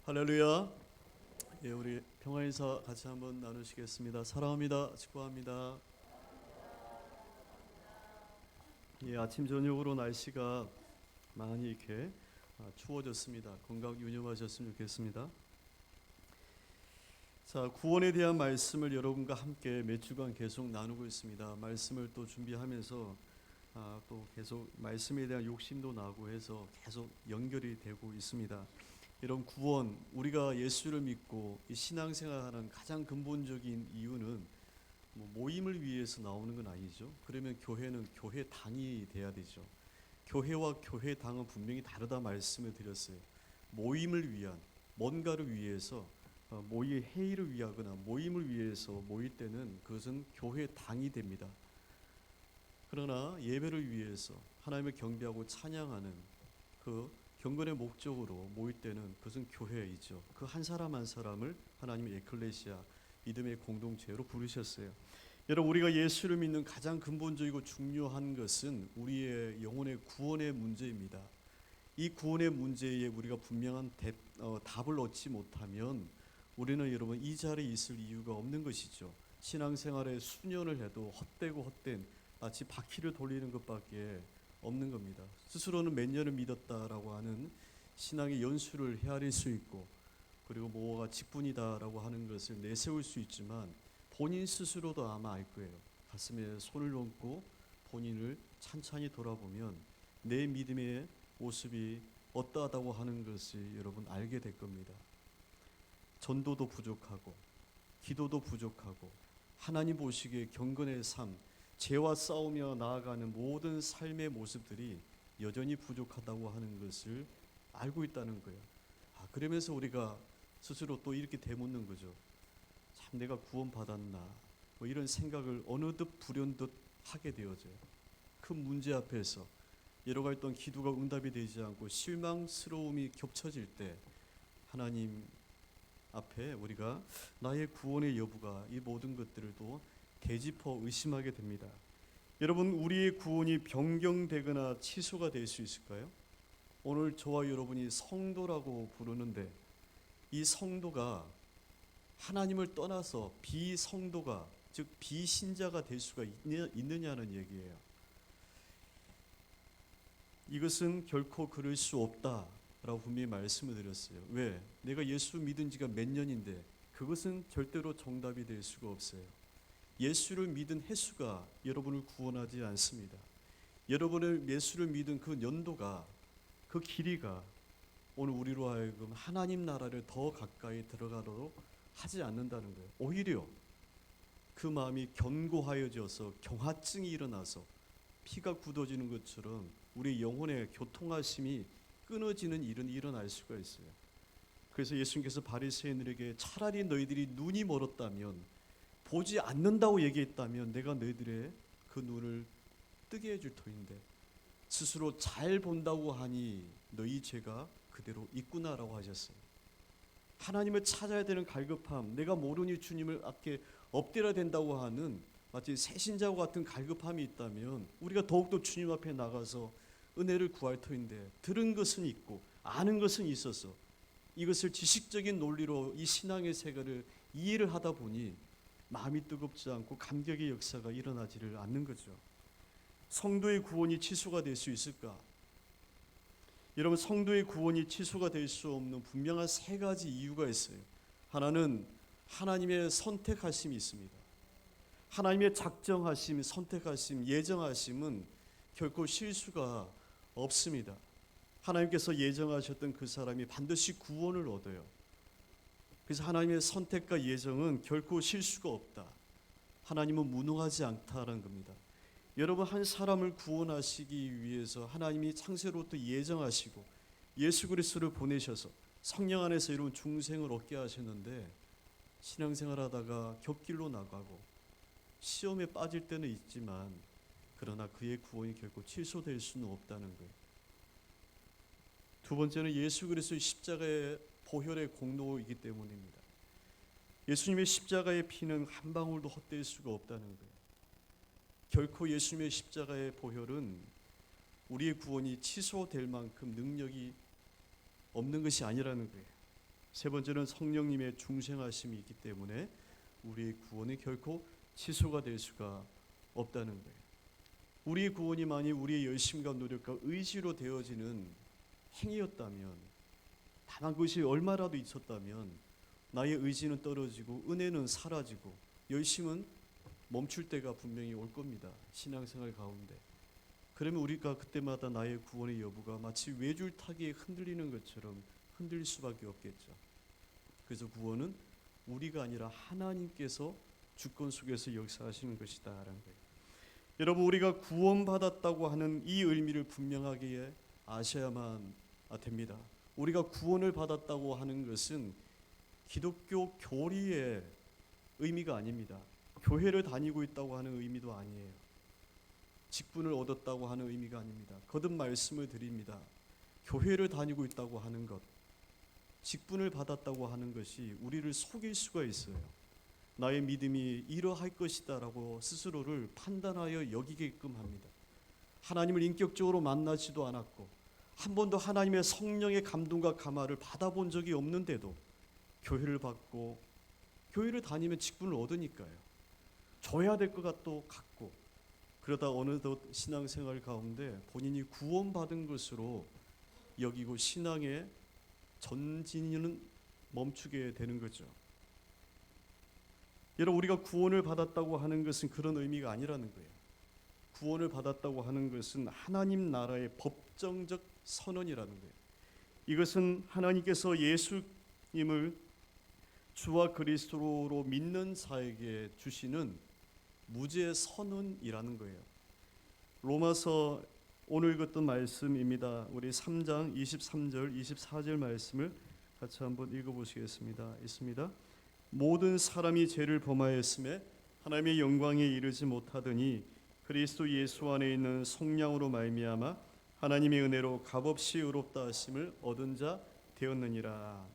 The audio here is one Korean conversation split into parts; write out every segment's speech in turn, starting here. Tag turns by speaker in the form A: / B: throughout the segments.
A: 할렐루야. 예, 우리 평화인사 같이 한번 나누시겠습니다. 사랑합니다. 축복합니다. 예, 아침 저녁으로 날씨가 많이 이렇게 추워졌습니다. 건강 유념하셨으면 좋겠습니다. 자, 구원에 대한 말씀을 여러분과 함께 몇 주간 계속 나누고 있습니다. 말씀을 또 준비하면서 또 계속 말씀에 대한 욕심도 나고 해서 계속 연결이 되고 있습니다. 이런 구원, 우리가 예수를 믿고 이 신앙생활하는 가장 근본적인 이유는 모임을 위해서 나오는 건 아니죠. 그러면 교회는 교회당이 돼야 되죠. 교회와 교회당은 분명히 다르다 말씀을 드렸어요. 모임을 위한, 뭔가를 위해서 회의를 위하거나 모임을 위해서 모일 때는 그것은 교회당이 됩니다. 그러나 예배를 위해서 하나님을 경배하고 찬양하는 그 경건의 목적으로 모일 때는 그것은 교회이죠. 그 한 사람 한 사람을 하나님의 에클레시아, 믿음의 공동체로 부르셨어요. 여러분, 우리가 예수를 믿는 가장 근본적이고 중요한 것은 우리의 영혼의 구원의 문제입니다. 이 구원의 문제에 우리가 분명한 답을 얻지 못하면 우리는 여러분 이 자리에 있을 이유가 없는 것이죠. 신앙생활에 수년을 해도 헛되고 헛된 마치 바퀴를 돌리는 것밖에 없는 겁니다. 스스로는 몇 년을 믿었다라고 하는 신앙의 연수를 헤아릴 수 있고, 그리고 뭐가 직분이다라고 하는 것을 내세울 수 있지만 본인 스스로도 아마 알 거예요. 가슴에 손을 얹고 본인을 찬찬히 돌아보면 내 믿음의 모습이 어떠하다고 하는 것을 여러분 알게 될 겁니다. 전도도 부족하고 기도도 부족하고 하나님 보시기에 경건의 삶, 죄와 싸우며 나아가는 모든 삶의 모습들이 여전히 부족하다고 하는 것을 알고 있다는 거예요. 그러면서 우리가 스스로 또 이렇게 되묻는 거죠. 참 내가 구원받았나? 뭐 이런 생각을 어느덧 불현듯 하게 되어져요. 큰 문제 앞에서 여러 가지 어떤 기도가 응답이 되지 않고 실망스러움이 겹쳐질 때 하나님 앞에 우리가 나의 구원의 여부가 이 모든 것들도 되짚어 의심하게 됩니다. 여러분, 우리의 구원이 변경되거나 취소가 될 수 있을까요? 오늘 저와 여러분이 성도라고 부르는데 이 성도가 하나님을 떠나서 비성도가, 즉 비신자가 될 수가 있느냐는 얘기예요. 이것은 결코 그럴 수 없다라고 분명히 말씀을 드렸어요. 왜? 내가 예수 믿은 지가 몇 년인데 그것은 절대로 정답이 될 수가 없어요. 예수를 믿은 횟수가 여러분을 구원하지 않습니다. 여러분을 예수를 믿은 그 연도가, 그 길이가 오늘 우리로 하여금 하나님 나라를 더 가까이 들어가도록 하지 않는다는 거예요. 오히려 그 마음이 견고하여져서 경화증이 일어나서 피가 굳어지는 것처럼 우리 영혼의 교통하심이 끊어지는 일은 일어날 수가 있어요. 그래서 예수님께서 바리새인들에게 차라리 너희들이 눈이 멀었다면, 보지 않는다고 얘기했다면 내가 너희들의 그 눈을 뜨게 해줄 터인데 스스로 잘 본다고 하니 너희 죄가 그대로 있구나라고 하셨어요. 하나님을 찾아야 되는 갈급함, 내가 모르니 주님을 앞에 엎드려야 된다고 하는 마치 새신자와 같은 갈급함이 있다면 우리가 더욱더 주님 앞에 나가서 은혜를 구할 터인데, 들은 것은 있고 아는 것은 있어서 이것을 지식적인 논리로 이 신앙의 세계를 이해를 하다 보니 마음이 뜨겁지 않고 감격의 역사가 일어나지를 않는 거죠. 성도의 구원이 취소가 될 수 있을까? 여러분, 성도의 구원이 취소가 될 수 없는 분명한 세 가지 이유가 있어요. 하나는 하나님의 선택하심이 있습니다. 하나님의 작정하심, 선택하심, 예정하심은 결코 실수가 없습니다. 하나님께서 예정하셨던 그 사람이 반드시 구원을 얻어요. 그래서 하나님의 선택과 예정은 결코 실수가 없다. 하나님은 무능하지 않다라는 겁니다. 여러분, 한 사람을 구원하시기 위해서 하나님이 창세로부터 예정하시고 예수 그리스도를 보내셔서 성령 안에서 이룬 중생을 얻게 하셨는데, 신앙생활 하다가 곁길로 나가고 시험에 빠질 때는 있지만 그러나 그의 구원이 결코 취소될 수는 없다는 거예요. 두 번째는 예수 그리스도의 십자가의 보혈의 공로이기 때문입니다. 예수님의 십자가의 피는 한 방울도 헛될 수가 없다는 거예요. 결코 예수님의 십자가의 보혈은 우리의 구원이 취소될 만큼 능력이 없는 것이 아니라는 거예요. 세 번째는 성령님의 중생하심이 있기 때문에 우리의 구원이 결코 취소가 될 수가 없다는 거예요. 우리의 구원이 만일 우리의 열심과 노력과 의지로 되어지는 행위였다면, 다만 그것이 얼마라도 있었다면 나의 의지는 떨어지고 은혜는 사라지고 열심은 멈출 때가 분명히 올 겁니다. 신앙생활 가운데. 그러면 우리가 그때마다 나의 구원의 여부가 마치 외줄타기에 흔들리는 것처럼 흔들릴 수밖에 없겠죠. 그래서 구원은 우리가 아니라 하나님께서 주권 속에서 역사하시는 것이다라는 거예요. 여러분, 우리가 구원받았다고 하는 이 의미를 분명하게 아셔야만 됩니다. 우리가 구원을 받았다고 하는 것은 기독교 교리의 의미가 아닙니다. 교회를 다니고 있다고 하는 의미도 아니에요. 직분을 얻었다고 하는 의미가 아닙니다. 거듭 말씀을 드립니다. 교회를 다니고 있다고 하는 것, 직분을 받았다고 하는 것이 우리를 속일 수가 있어요. 나의 믿음이 이러할 것이다 라고 스스로를 판단하여 여기게끔 합니다. 하나님을 인격적으로 만나지도 않았고 한 번도 하나님의 성령의 감동과 감화를 받아본 적이 없는데도 교회를 받고 교회를 다니면 직분을 얻으니까요. 줘야 될 것 같고 그러다 어느덧 신앙생활 가운데 본인이 구원받은 것으로 여기고 신앙의 전진은 멈추게 되는 거죠. 여러분, 우리가 구원을 받았다고 하는 것은 그런 의미가 아니라는 거예요. 구원을 받았다고 하는 것은 하나님 나라의 법정적 선언이라는 거예요. 이것은 하나님께서 예수님을 주와 그리스도로 믿는 자에게 주시는 무죄 선언이라는 거예요. 로마서 오늘 읽었던 말씀입니다. 우리 3장 23절 24절 말씀을 같이 한번 읽어보시겠습니다. 있습니다. 모든 사람이 죄를 범하였음에 하나님의 영광에 이르지 못하더니 그리스도 예수 안에 있는 속량으로 말미암아 하나님의 은혜로 값없이 의롭다 하심을 얻은 자 되었느니라.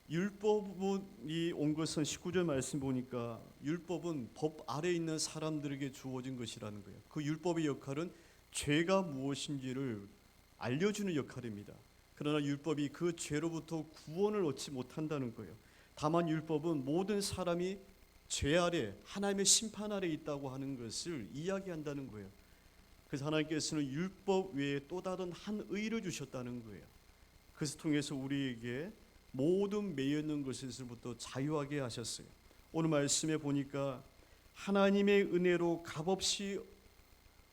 A: 율법이 온 것은 19절 말씀 보니까 율법은 법 아래 있는 사람들에게 주어진 것이라는 거예요. 그 율법의 역할은 죄가 무엇인지를 알려주는 역할입니다. 그러나 율법이 그 죄로부터 구원을 얻지 못한다는 거예요. 다만 율법은 모든 사람이 죄 아래 하나님의 심판 아래 있다고 하는 것을 이야기한다는 거예요. 그래서 하나님께서는 율법 외에 또 다른 한 의를 주셨다는 거예요. 그것을 통해서 우리에게 모든 매였는 것에서부터 자유하게 하셨어요. 오늘 말씀에 보니까 하나님의 은혜로 값없이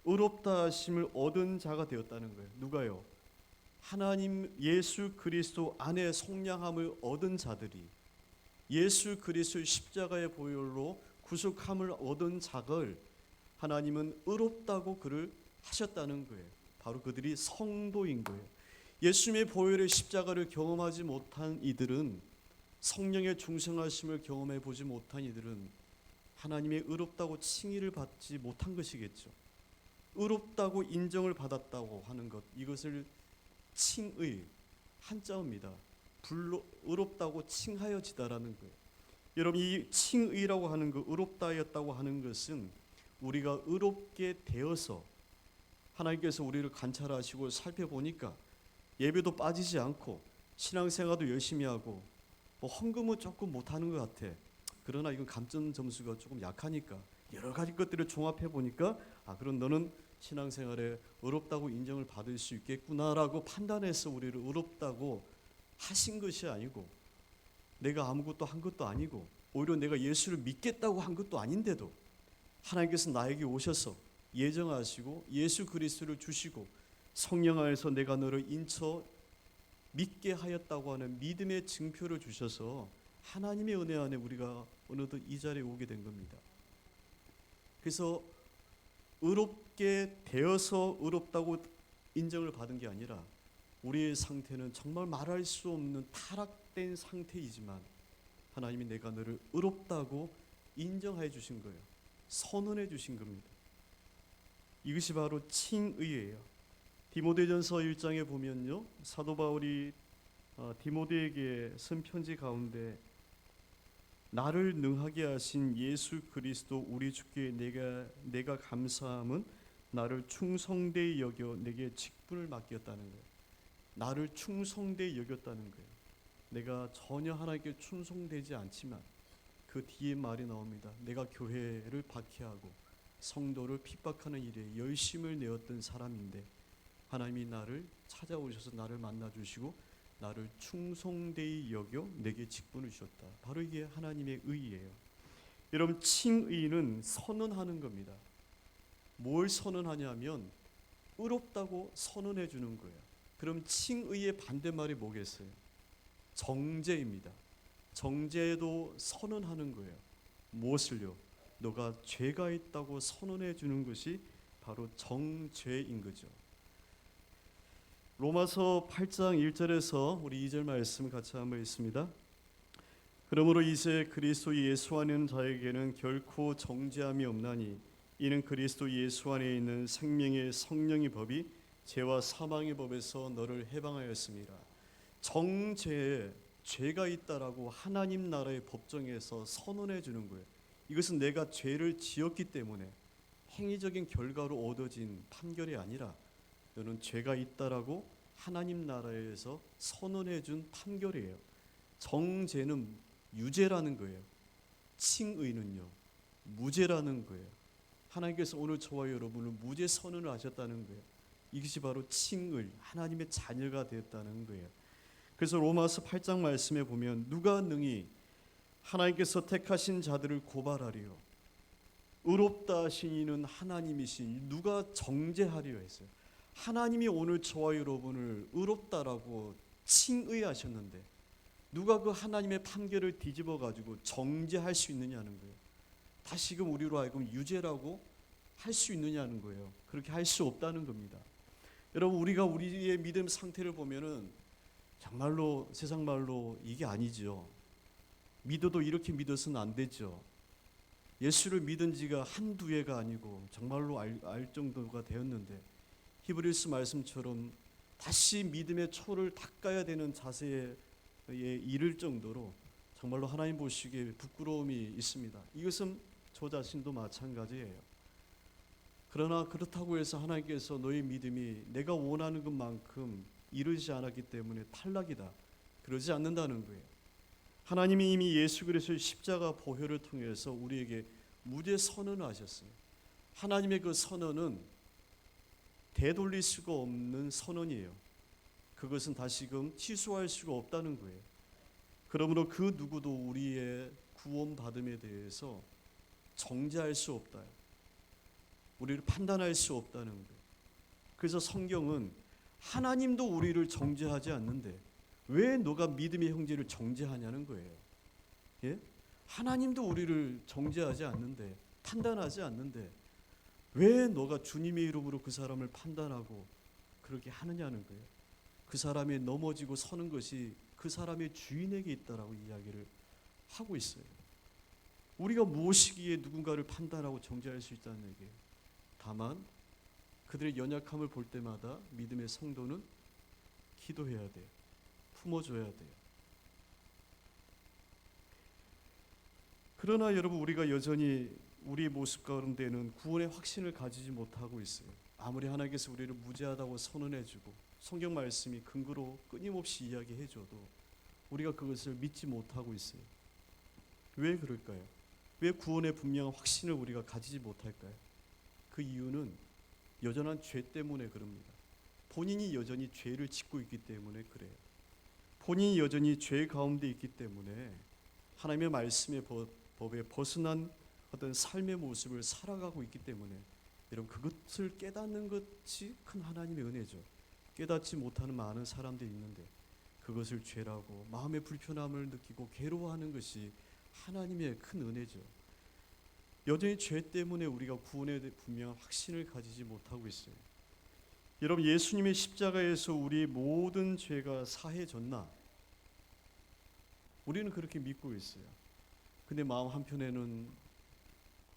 A: 의롭다 하심을 얻은 자가 되었다는 거예요. 누가요? 하나님 예수 그리스도 안에 속량함을 얻은 자들이, 예수 그리스도의 십자가의 보혈로 구속함을 얻은 자를 하나님은 의롭다고 그를 하셨다는 거예요. 바로 그들이 성도인 거예요. 예수님의 보혈의 십자가를 경험하지 못한 이들은, 성령의 중생하심을 경험해 보지 못한 이들은 하나님의 의롭다고 칭의를 받지 못한 것이겠죠. 의롭다고 인정을 받았다고 하는 것, 이것을 칭의, 한자어입니다. 의롭다고 칭하여지다라는 거예요. 여러분, 이 칭의라고 하는 것, 의롭다였다고 하는 것은 우리가 의롭게 되어서 하나님께서 우리를 관찰하시고 살펴보니까 예배도 빠지지 않고 신앙생활도 열심히 하고 뭐 헌금은 조금 못하는 것 같아. 그러나 이건 감점 점수가 조금 약하니까 여러 가지 것들을 종합해 보니까 그럼 너는 신앙생활에 의롭다고 인정을 받을 수 있겠구나라고 판단해서 우리를 의롭다고 하신 것이 아니고, 내가 아무것도 한 것도 아니고, 오히려 내가 예수를 믿겠다고 한 것도 아닌데도 하나님께서 나에게 오셔서 예정하시고 예수 그리스도를 주시고 성령 안에서 내가 너를 인쳐 믿게 하였다고 하는 믿음의 증표를 주셔서 하나님의 은혜 안에 우리가 어느덧 이 자리에 오게 된 겁니다. 그래서 의롭게 되어서 의롭다고 인정을 받은 게 아니라 우리의 상태는 정말 말할 수 없는 타락된 상태이지만 하나님이 내가 너를 의롭다고 인정해 주신 거예요. 선언해 주신 겁니다. 이것이 바로 칭의예요. 디모데전서 1장에 보면요, 사도 바울이 디모데에게 쓴 편지 가운데 나를 능하게 하신 예수 그리스도 우리 주께 내가 감사함은 나를 충성되이 여겨 내게 직분을 맡겼다는 거예요. 나를 충성되이 여겼다는 거예요. 내가 전혀 하나님께 충성되지 않지만 그 뒤에 말이 나옵니다. 내가 교회를 박해하고 성도를 핍박하는 일에 열심을 내었던 사람인데 하나님이 나를 찾아오셔서 나를 만나주시고 나를 충성되이 여겨 내게 직분을 주셨다. 바로 이게 하나님의 의예요. 여러분, 칭의는 선언하는 겁니다. 뭘 선언하냐면 의롭다고 선언해 주는 거예요. 그럼 칭의의 반대말이 뭐겠어요? 정죄입니다. 정죄도 선언하는 거예요. 무엇을요? 너가 죄가 있다고 선언해 주는 것이 바로 정죄인 거죠. 로마서 8장 1절에서 우리 2절 말씀 같이 한번 읽습니다. 그러므로 이제 그리스도 예수 안에 있는 자에게는 결코 정죄함이 없나니 이는 그리스도 예수 안에 있는 생명의 성령의 법이 죄와 사망의 법에서 너를 해방하였습니다. 정죄에 죄가 있다라고 하나님 나라의 법정에서 선언해 주는 거예요. 이것은 내가 죄를 지었기 때문에 행위적인 결과로 얻어진 판결이 아니라 너는 죄가 있다라고 하나님 나라에서 선언해 준 판결이에요. 정죄는 유죄라는 거예요. 칭의는요, 무죄라는 거예요. 하나님께서 오늘 저와 여러분을 무죄 선언을 하셨다는 거예요. 이것이 바로 칭의, 하나님의 자녀가 되었다는 거예요. 그래서 로마서 8장 말씀에 보면 누가 능히 하나님께서 택하신 자들을 고발하리요? 의롭다 하신 이는 하나님이시니 누가 정죄하리요 했어요. 하나님이 오늘 저와 여러분을 의롭다라고 칭의하셨는데 누가 그 하나님의 판결을 뒤집어 가지고 정죄할 수 있느냐는 거예요. 다시금 우리로 하여금 유죄라고 할 수 있느냐는 거예요. 그렇게 할 수 없다는 겁니다. 여러분, 우리가 우리의 믿음 상태를 보면은 정말로 세상 말로 이게 아니죠. 믿어도 이렇게 믿어서는 안 되죠. 예수를 믿은 지가 한두 해가 아니고 정말로 알 정도가 되었는데 히브리서 말씀처럼 다시 믿음의 초를 닦아야 되는 자세에 이를 정도로 정말로 하나님 보시기에 부끄러움이 있습니다. 이것은 저 자신도 마찬가지예요. 그러나 그렇다고 해서 하나님께서 너의 믿음이 내가 원하는 것만큼 이르지 않았기 때문에 탈락이다, 그러지 않는다는 거예요. 하나님이 이미 예수 그리스도의 십자가 보혈을 통해서 우리에게 무죄 선언을 하셨어요. 하나님의 그 선언은 되돌릴 수가 없는 선언이에요. 그것은 다시금 취소할 수가 없다는 거예요. 그러므로 그 누구도 우리의 구원받음에 대해서 정죄할 수 없다, 우리를 판단할 수 없다는 거예요. 그래서 성경은 하나님도 우리를 정죄하지 않는데 왜 너가 믿음의 형제를 정죄하냐는 거예요. 예? 하나님도 우리를 정죄하지 않는데, 판단하지 않는데 왜 너가 주님의 이름으로 그 사람을 판단하고 그렇게 하느냐는 거예요. 그 사람이 넘어지고 서는 것이 그 사람의 주인에게 있다라고 이야기를 하고 있어요. 우리가 무엇이기에 누군가를 판단하고 정죄할 수 있다는 얘기예요. 다만 그들의 연약함을 볼 때마다 믿음의 성도는 기도해야 돼요. 품어줘야 돼요. 그러나 여러분, 우리가 여전히 우리의 모습 가운데는 구원의 확신을 가지지 못하고 있어요. 아무리 하나님께서 우리를 무죄하다고 선언해주고 성경 말씀이 근거로 끊임없이 이야기해줘도 우리가 그것을 믿지 못하고 있어요. 왜 그럴까요? 왜 구원의 분명한 확신을 우리가 가지지 못할까요? 그 이유는 여전한 죄 때문에 그럽니다. 본인이 여전히 죄를 짓고 있기 때문에 그래요. 본인이 여전히 죄 가운데 있기 때문에 하나님의 말씀의 법에 벗어난 어떤 삶의 모습을 살아가고 있기 때문에 여러분, 그것을 깨닫는 것이 큰 하나님의 은혜죠. 깨닫지 못하는 많은 사람들이 있는데 그것을 죄라고 마음의 불편함을 느끼고 괴로워하는 것이 하나님의 큰 은혜죠. 여전히 죄 때문에 우리가 구원에 대해 분명한 확신을 가지지 못하고 있어요. 여러분, 예수님의 십자가에서 우리의 모든 죄가 사해졌나? 우리는 그렇게 믿고 있어요. 근데 마음 한편에는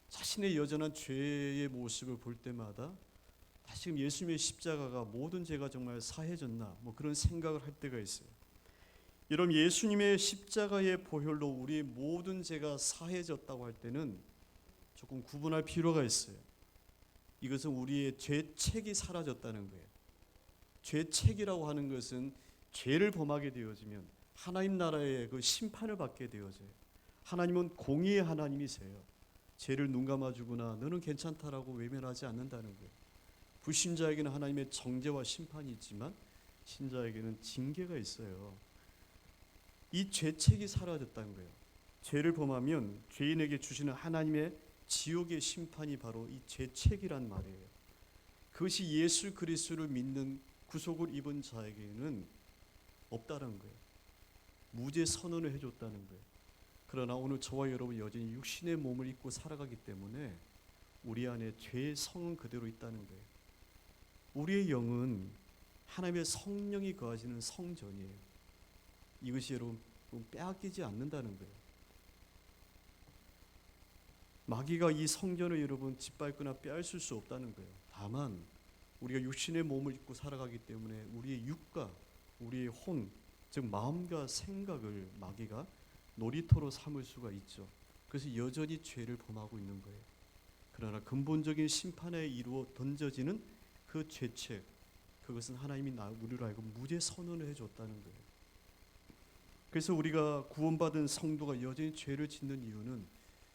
A: 자신의 여전한 죄의 모습을 볼 때마다 다시금 예수님의 십자가가 모든 죄가 정말 사해졌나, 그런 생각을 할 때가 있어요. 여러분, 예수님의 십자가의 보혈로 우리의 모든 죄가 사해졌다고 할 때는 조금 구분할 필요가 있어요. 이것은 우리의 죄책이 사라졌다는 거예요. 죄책이라고 하는 것은 죄를 범하게 되어지면 하나님 나라의 그 심판을 받게 되어져요. 하나님은 공의의 하나님이세요. 죄를 눈 감아주거나 너는 괜찮다라고 외면하지 않는다는 거예요. 불신자에게는 하나님의 정죄와 심판이 있지만 신자에게는 징계가 있어요. 이 죄책이 사라졌다는 거예요. 죄를 범하면 죄인에게 주시는 하나님의 지옥의 심판이 바로 이 죄책이란 말이에요. 그것이 예수 그리스도를 믿는 구속을 입은 자에게는 없다는 거예요. 무죄 선언을 해줬다는 거예요. 그러나 오늘 저와 여러분 여전히 육신의 몸을 입고 살아가기 때문에 우리 안에 죄의 성은 그대로 있다는 거예요. 우리의 영은 하나님의 성령이 거하시는 성전이에요. 이것이 여러분 빼앗기지 않는다는 거예요. 마귀가 이 성전을 여러분 짓밟거나 빼앗을 수 없다는 거예요. 다만 우리가 육신의 몸을 입고 살아가기 때문에 우리의 육과 우리의 혼, 즉 마음과 생각을 마귀가 놀이터로 삼을 수가 있죠. 그래서 여전히 죄를 범하고 있는 거예요. 그러나 근본적인 심판에 이루어 던져지는 그 죄책, 그것은 하나님이 우리로 하여금 무죄 선언을 해줬다는 거예요. 그래서 우리가 구원받은 성도가 여전히 죄를 짓는 이유는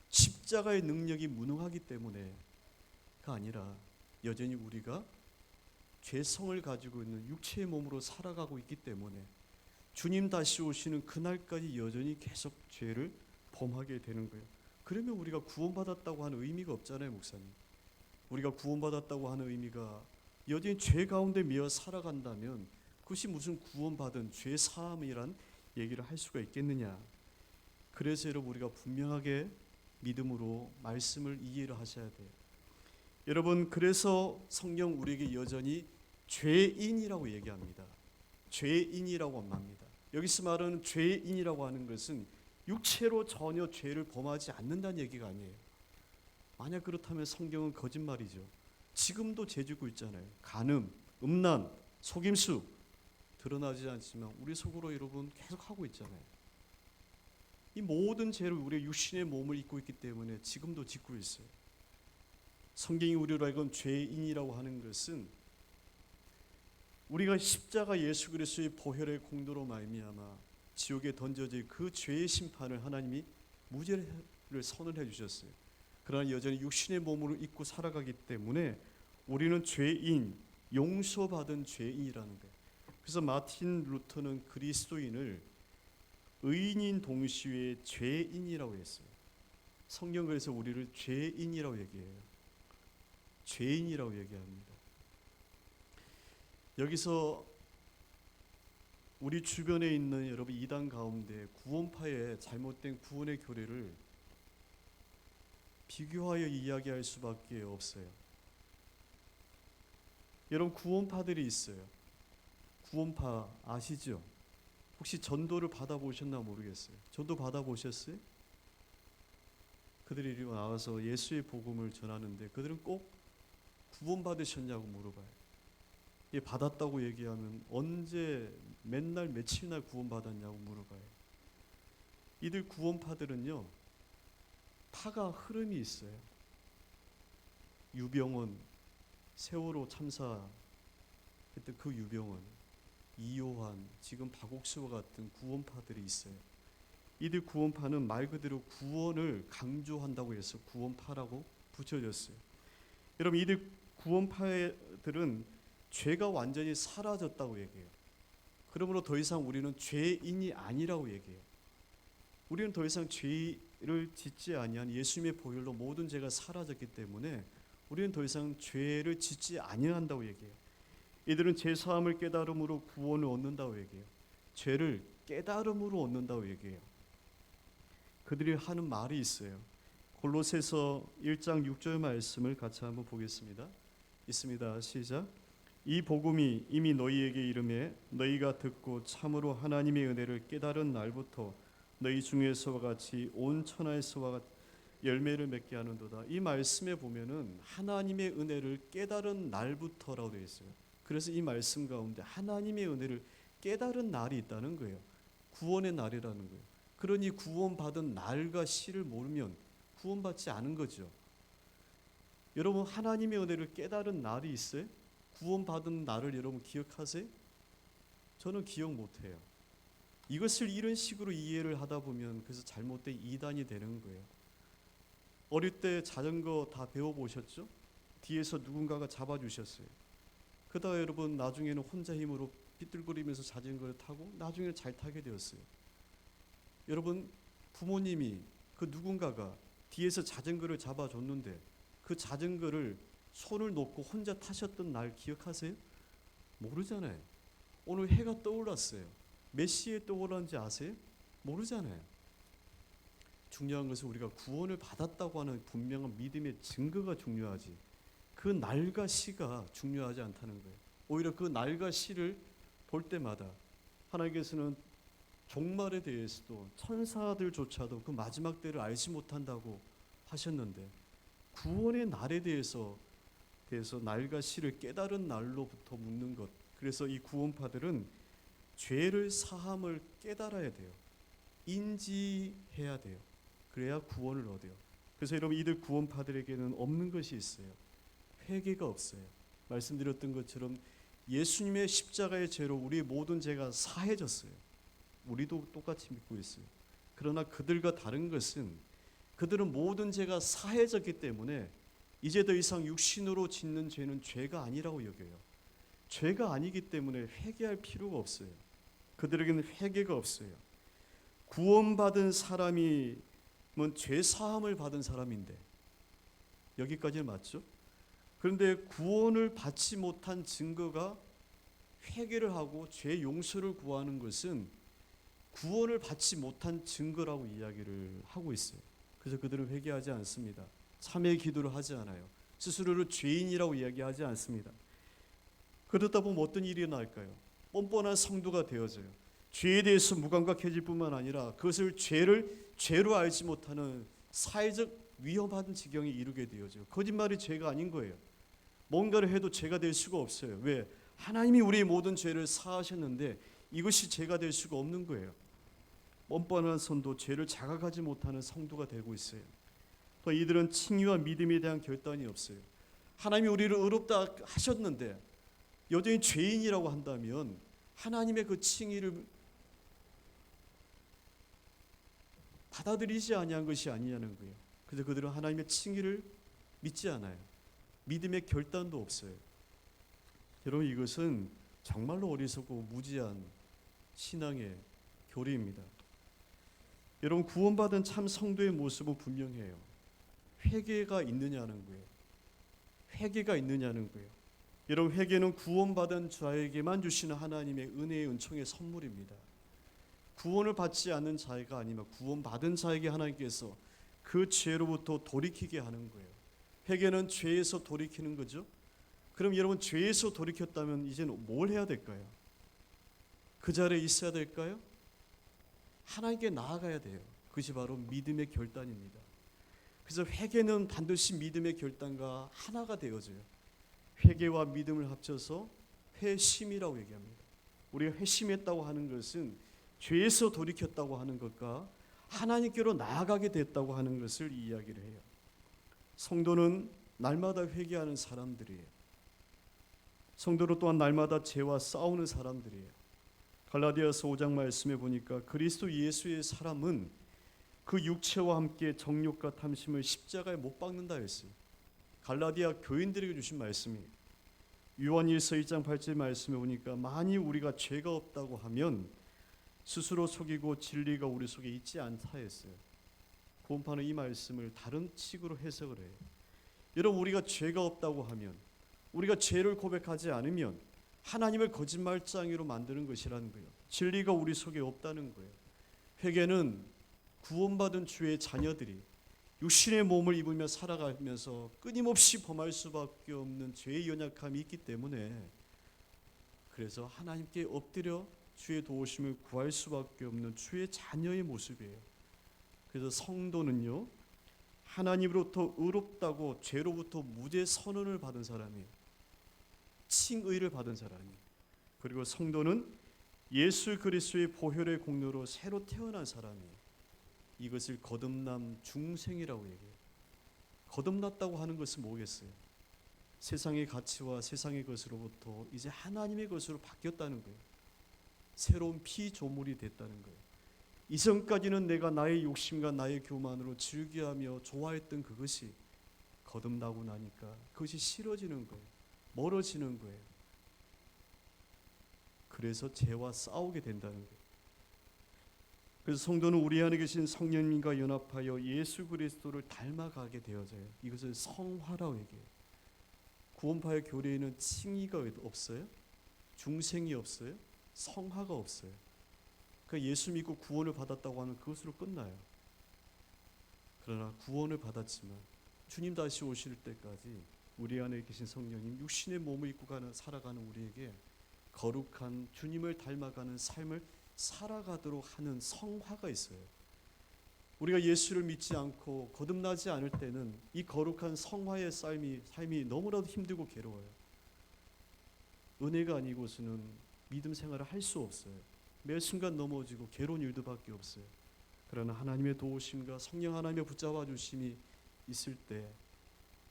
A: 십자가의 능력이 무능하기 때문에가 아니라 여전히 우리가 죄성을 가지고 있는 육체의 몸으로 살아가고 있기 때문에 주님 다시 오시는 그날까지 여전히 계속 죄를 범하게 되는 거예요. 그러면 우리가 구원받았다고 하는 의미가 없잖아요, 목사님. 우리가 구원받았다고 하는 의미가 여전히 죄 가운데 미어 살아간다면 그것이 무슨 구원받은 죄 사함이란 얘기를 할 수가 있겠느냐. 그래서 여러분 우리가 분명하게 믿음으로 말씀을 이해를 하셔야 돼요. 여러분 그래서 성경 우리에게 여전히 죄인이라고 얘기합니다. 죄인이라고 말합니다. 여기서 말하는 죄인이라고 하는 것은 육체로 전혀 죄를 범하지 않는다는 얘기가 아니에요. 만약 그렇다면 성경은 거짓말이죠. 지금도 죄 짓고 있잖아요. 간음, 음란, 속임수 드러나지 않지만 우리 속으로 여러분 계속 하고 있잖아요. 이 모든 죄를 우리의 육신의 몸을 입고 있기 때문에 지금도 짓고 있어요. 성경이 우리로 하여금 죄인이라고 하는 것은 우리가 십자가 예수 그리스도의 보혈의 공로로 말미암아 지옥에 던져질 그 죄의 심판을 하나님이 무죄를 선언해 주셨어요. 그러나 여전히 육신의 몸으로 입고 살아가기 때문에 우리는 죄인, 용서받은 죄인이라는 거예요. 그래서 마틴 루터는 그리스도인을 의인인 동시에 죄인이라고 했어요. 성경 그래서 우리를 죄인이라고 얘기해요. 죄인이라고 얘기합니다. 여기서 우리 주변에 있는 여러분 이단 가운데 구원파의 잘못된 구원의 교리를 비교하여 이야기할 수밖에 없어요. 여러분 구원파들이 있어요. 구원파 아시죠? 혹시 전도를 받아보셨나 모르겠어요. 전도 받아보셨어요? 그들이 이리로 나와서 예수의 복음을 전하는데 그들은 꼭 구원받으셨냐고 물어봐요. 예, 받았다고 얘기하면 언제 맨날 며칠날 구원받았냐고 물어봐요. 이들 구원파들은요 파가 흐름이 있어요. 유병원, 세월호 참사했던 그 유병원, 이요한, 지금 박옥수와 같은 구원파들이 있어요. 이들 구원파는 말 그대로 구원을 강조한다고 해서 구원파라고 붙여졌어요. 여러분 이들 구원파들은 죄가 완전히 사라졌다고 얘기해요. 그러므로 더 이상 우리는 죄인이 아니라고 얘기해요. 우리는 더 이상 죄를 짓지 아니한 예수님의 보혈로 모든 죄가 사라졌기 때문에 우리는 더 이상 죄를 짓지 아니한다고 얘기해요. 이들은 죄 사함을 깨달음으로 구원을 얻는다고 얘기해요. 죄를 깨달음으로 얻는다고 얘기해요. 그들이 하는 말이 있어요. 골로새서 1장 6절 말씀을 같이 한번 보겠습니다. 있습니다. 시작. 이 복음이 이미 너희에게 이르매 너희가 듣고 참으로 하나님의 은혜를 깨달은 날부터 너희 중에서와 같이 온 천하에서와 열매를 맺게 하는도다. 이 말씀에 보면은 하나님의 은혜를 깨달은 날부터라고 되어 있어요. 그래서 이 말씀 가운데 하나님의 은혜를 깨달은 날이 있다는 거예요. 구원의 날이라는 거예요. 그러니 구원받은 날과 시를 모르면 구원받지 않은 거죠. 여러분 하나님의 은혜를 깨달은 날이 있어요? 구원받은 날을 여러분 기억하세요? 저는 기억 못해요. 이것을 이런 식으로 이해를 하다 보면 그래서 잘못된 이단이 되는 거예요. 어릴 때 자전거 다 배워보셨죠? 뒤에서 누군가가 잡아주셨어요. 그러다가 여러분 나중에는 혼자 힘으로 삐뚤거리면서 자전거를 타고 나중에 잘 타게 되었어요. 여러분 부모님이 그 누군가가 뒤에서 자전거를 잡아줬는데 그 자전거를 손을 놓고 혼자 타셨던 날 기억하세요? 모르잖아요. 오늘 해가 떠올랐어요. 몇 시에 떠올랐는지 아세요? 모르잖아요. 중요한 것은 우리가 구원을 받았다고 하는 분명한 믿음의 증거가 중요하지 그 날과 시가 중요하지 않다는 거예요. 오히려 그 날과 시를 볼 때마다 하나님께서는 종말에 대해서도 천사들조차도 그 마지막 때를 알지 못한다고 하셨는데 구원의 날에 대해서 날과 시를 깨달은 날로부터 묻는 것. 그래서 이 구원파들은 죄를 사함을 깨달아야 돼요. 인지해야 돼요. 그래야 구원을 얻어요. 그래서 여러분 이들 구원파들에게는 없는 것이 있어요. 회개가 없어요. 말씀드렸던 것처럼 예수님의 십자가의 죄로 우리의 모든 죄가 사해졌어요. 우리도 똑같이 믿고 있어요. 그러나 그들과 다른 것은 그들은 모든 죄가 사해졌기 때문에 이제 더 이상 육신으로 짓는 죄는 죄가 아니라고 여겨요. 죄가 아니기 때문에 회개할 필요가 없어요. 그들에게는 회개가 없어요. 구원받은 사람이면 죄 사함을 받은 사람인데 여기까지는 맞죠? 그런데 구원을 받지 못한 증거가 회개를 하고 죄 용서를 구하는 것은 구원을 받지 못한 증거라고 이야기를 하고 있어요. 그래서 그들은 회개하지 않습니다. 참회 기도를 하지 않아요. 스스로를 죄인이라고 이야기하지 않습니다. 그러다 보면 어떤 일이 일어날까요? 뻔뻔한 성도가 되어져요. 죄에 대해서 무감각해질 뿐만 아니라 그것을 죄로 알지 못하는 사회적 위험한 지경에 이르게 되어져요. 거짓말이 죄가 아닌 거예요. 뭔가를 해도 죄가 될 수가 없어요. 왜? 하나님이 우리의 모든 죄를 사하셨는데 이것이 죄가 될 수가 없는 거예요. 뻔뻔한 성도, 죄를 자각하지 못하는 성도가 되고 있어요. 또 이들은 칭의와 믿음에 대한 결단이 없어요. 하나님이 우리를 의롭다 하셨는데 여전히 죄인이라고 한다면 하나님의 그 칭의를 받아들이지 아니한 것이 아니냐는 거예요. 그래서 그들은 하나님의 칭의를 믿지 않아요. 믿음의 결단도 없어요. 여러분 이것은 정말로 어리석고 무지한 신앙의 교리입니다. 여러분 구원받은 참 성도의 모습은 분명해요. 회개가 있느냐는 거예요. 회개가 있느냐는 거예요. 여러분 회개는 구원받은 자에게만 주시는 하나님의 은혜의 은총의 선물입니다. 구원을 받지 않는 자가 아니면 구원받은 자에게 하나님께서 그 죄로부터 돌이키게 하는 거예요. 회개는 죄에서 돌이키는 거죠. 그럼 여러분 죄에서 돌이켰다면 이제는 뭘 해야 될까요? 그 자리에 있어야 될까요? 하나님께 나아가야 돼요. 그것이 바로 믿음의 결단입니다. 그래서 회개는 반드시 믿음의 결단과 하나가 되어져요. 회개와 믿음을 합쳐서 회심이라고 얘기합니다. 우리가 회심했다고 하는 것은 죄에서 돌이켰다고 하는 것과 하나님께로 나아가게 됐다고 하는 것을 이야기를 해요. 성도는 날마다 회개하는 사람들이에요. 성도로 또한 날마다 죄와 싸우는 사람들이에요. 갈라디아서 5장 말씀에 보니까 그리스도 예수의 사람은 그 육체와 함께 정욕과 탐심을 십자가에 못 박는다 했어요. 갈라디아 교인들에게 주신 말씀이에요. 요한일서 1장 8절 말씀에 보니까 만일 우리가 죄가 없다고 하면 스스로 속이고 진리가 우리 속에 있지 않다 했어요. 구원파는 이 말씀을 다른 식으로 해석을 해요. 여러분 우리가 죄가 없다고 하면 우리가 죄를 고백하지 않으면 하나님을 거짓말장이로 만드는 것이라는 거예요. 진리가 우리 속에 없다는 거예요. 회개는 구원받은 주의 자녀들이 육신의 몸을 입으며 살아가면서 끊임없이 범할 수밖에 없는 죄의 연약함이 있기 때문에 그래서 하나님께 엎드려 주의 도우심을 구할 수밖에 없는 주의 자녀의 모습이에요. 그래서 성도는요 하나님으로부터 의롭다고 죄로부터 무죄 선언을 받은 사람이에요. 칭의를 받은 사람이에요. 그리고 성도는 예수 그리스도의 보혈의 공로로 새로 태어난 사람이에요. 이것을 거듭남 중생이라고 얘기해요. 거듭났다고 하는 것은 뭐겠어요? 세상의 가치와 세상의 것으로부터 이제 하나님의 것으로 바뀌었다는 거예요. 새로운 피조물이 됐다는 거예요. 이전까지는 내가 나의 욕심과 나의 교만으로 즐겨하며 좋아했던 그것이 거듭나고 나니까 그것이 싫어지는 거예요. 멀어지는 거예요. 그래서 죄와 싸우게 된다는 거예요. 그래서 성도는 우리 안에 계신 성령님과 연합하여 예수 그리스도를 닮아가게 되어져요. 이것을 성화라고 얘기해요. 구원파의 교리에는 칭의가 없어요. 중생이 없어요. 성화가 없어요. 그러니까 예수 믿고 구원을 받았다고 하면 그것으로 끝나요. 그러나 구원을 받았지만 주님 다시 오실 때까지 우리 안에 계신 성령님 육신의 몸을 입고 살아가는 우리에게 거룩한 주님을 닮아가는 삶을 살아가도록 하는 성화가 있어요. 우리가 예수를 믿지 않고 거듭나지 않을 때는 이 거룩한 성화의 삶이 너무나도 힘들고 괴로워요. 은혜가 아니고서는 믿음 생활을 할 수 없어요. 매 순간 넘어지고 괴로운 일들밖에 없어요. 그러나 하나님의 도우심과 성령 하나님의 붙잡아 주심이 있을 때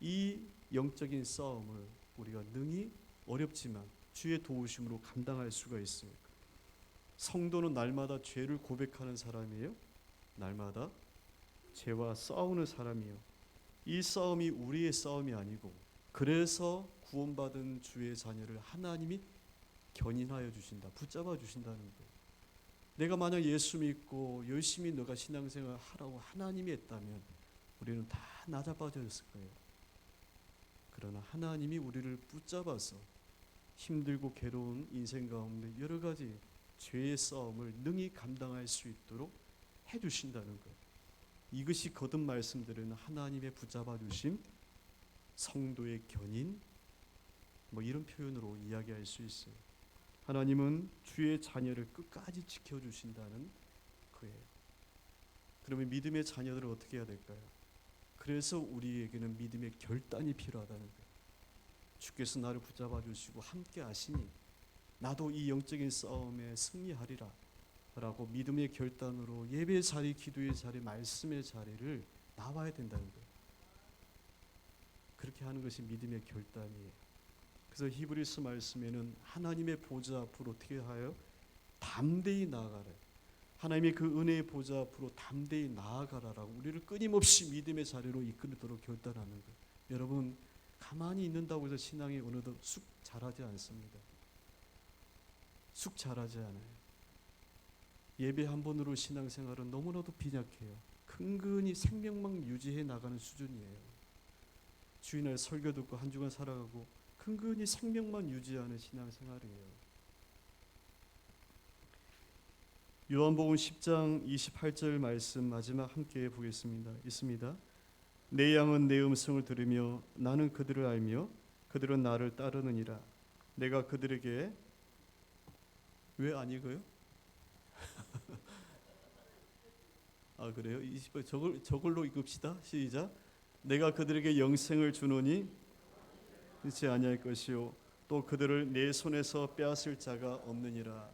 A: 이 영적인 싸움을 우리가 능히 어렵지만 주의 도우심으로 감당할 수가 있어요. 성도는 날마다 죄를 고백하는 사람이에요. 날마다 죄와 싸우는 사람이에요. 이 싸움이 우리의 싸움이 아니고 그래서 구원받은 주의 자녀를 하나님이 견인하여 주신다. 붙잡아 주신다는 거예요. 내가 만약 예수 믿고 열심히 너가 신앙생활 하라고 하나님이 했다면 우리는 다 나자빠졌을 거예요. 그러나 하나님이 우리를 붙잡아서 힘들고 괴로운 인생 가운데 여러 가지 죄의 싸움을 능히 감당할 수 있도록 해주신다는 거예요. 이것이 거듭 말씀드리는 하나님의 붙잡아 주심, 성도의 견인, 이런 표현으로 이야기할 수 있어요. 하나님은 주의 자녀를 끝까지 지켜주신다는 거예요. 그러면 믿음의 자녀들은 어떻게 해야 될까요? 그래서 우리에게는 믿음의 결단이 필요하다는 거예요. 주께서 나를 붙잡아 주시고 함께 하시니 나도 이 영적인 싸움에 승리하리라 라고 믿음의 결단으로 예배 자리, 기도의 자리, 말씀의 자리를 나와야 된다는 거예요. 그렇게 하는 것이 믿음의 결단이에요. 그래서 히브리서 말씀에는 하나님의 보좌 앞으로 어떻게 하여 담대히 나아가라. 하나님의 그 은혜의 보좌 앞으로 담대히 나아가라라고 우리를 끊임없이 믿음의 자리로 이끌도록 결단하는 거예요. 여러분, 가만히 있는다고 해서 신앙이 어느덧 쑥 자라지 않습니다. 쑥 자라지 않아요. 예배 한 번으로 신앙생활은 너무나도 빈약해요. 근근히 생명만 유지해 나가는 수준이에요. 주일날 설교 듣고 한 주간 살아가고 근근히 생명만 유지하는 신앙생활이에요. 요한복음 10장 28절 말씀 마지막 함께 보겠습니다. 있습니다. 내 양은 내 음성을 들으며 나는 그들을 알며 그들은 나를 따르느니라. 내가 그들에게 왜 안 읽어요? 아 그래요? 저걸로 읽읍시다. 시작. 내가 그들에게 영생을 주노니 잊지 아니할 것이요 또 그들을 내 손에서 빼앗을 자가 없느니라.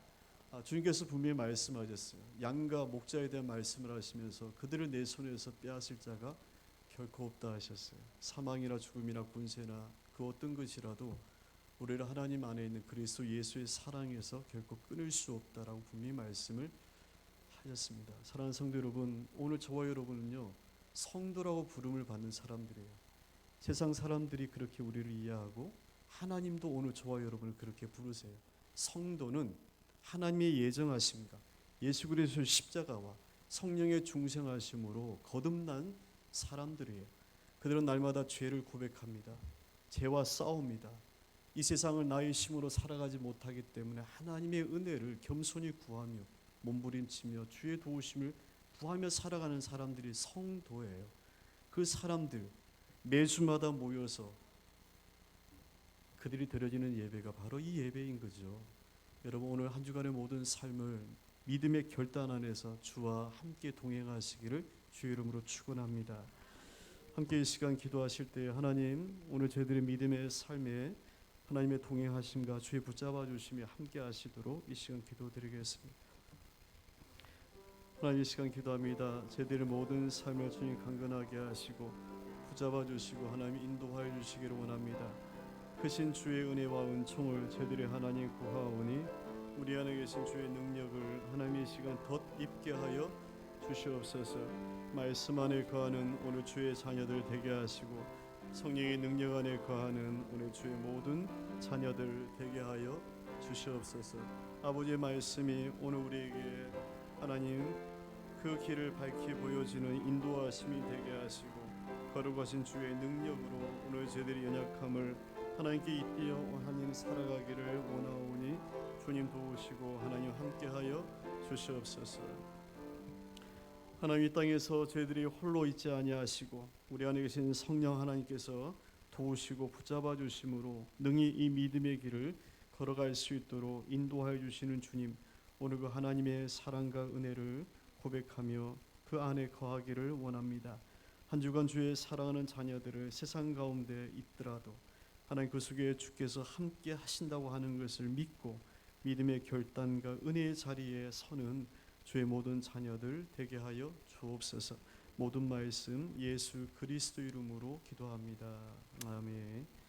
A: 주님께서 분명히 말씀하셨어요. 양과 목자에 대한 말씀을 하시면서 그들을 내 손에서 빼앗을 자가 결코 없다 하셨어요. 사망이나 죽음이나 군세나 그 어떤 것이라도 우리를 하나님 안에 있는 그리스도 예수의 사랑에서 결코 끊을 수 없다라고 분명히 말씀을 하셨습니다. 사랑하는 성도 여러분, 오늘 저와 여러분은요 성도라고 부름을 받는 사람들이에요. 세상 사람들이 그렇게 우리를 이해하고 하나님도 오늘 저와 여러분을 그렇게 부르세요. 성도는 하나님의 예정하심과 예수 그리스도의 십자가와 성령의 중생하심으로 거듭난 사람들이에요. 그들은 날마다 죄를 고백합니다. 죄와 싸웁니다. 이 세상을 나의 힘으로 살아가지 못하기 때문에 하나님의 은혜를 겸손히 구하며 몸부림치며 주의 도우심을 구하며 살아가는 사람들이 성도예요. 그 사람들 매주마다 모여서 그들이 드려지는 예배가 바로 이 예배인 거죠. 여러분 오늘 한 주간의 모든 삶을 믿음의 결단 안에서 주와 함께 동행하시기를 주의 이름으로 축원합니다. 함께 이 시간 기도하실 때 하나님 오늘 저희들의 믿음의 삶에 하나님의 동행하심과 주의 붙잡아 주심이 함께 하시도록 이 시간 기도드리겠습니다. 하나님 이 시간 기도합니다. 저희들의 모든 삶을 주님 강건하게 하시고 붙잡아 주시고 하나님 인도하여 주시기를 원합니다. 크신 주의 은혜와 은총을 저희들의 하나님 구하오니 우리 안에 계신 주의 능력을 하나님의 시간 덧입게 하여 주시옵소서. 말씀 안에 거하는 오늘 주의 자녀들 되게 하시고 성령의 능력 안에 거하는 오늘 주의 모든 자녀들 되게 하여 주시옵소서. 아버지의 말씀이 오늘 우리에게 하나님 그 길을 밝히 보여지는 인도하심이 되게 하시고 거룩하신 주의 능력으로 오늘 저희들의 연약함을 하나님께 잇대어 하나님 살아가기를 원하오니 주님 도우시고 하나님 함께하여 주시옵소서. 하나님 이 땅에서 저희들이 홀로 있지 아니하시고 우리 안에 계신 성령 하나님께서 도우시고 붙잡아 주심으로 능히 이 믿음의 길을 걸어갈 수 있도록 인도하여 주시는 주님, 오늘 그 하나님의 사랑과 은혜를 고백하며 그 안에 거하기를 원합니다. 한 주간 주의 사랑하는 자녀들을 세상 가운데 있더라도 하나님 그 속에 주께서 함께 하신다고 하는 것을 믿고 믿음의 결단과 은혜의 자리에 서는 주의 모든 자녀들 되게 하여 주옵소서. 모든 말씀 예수 그리스도 이름으로 기도합니다. 아멘.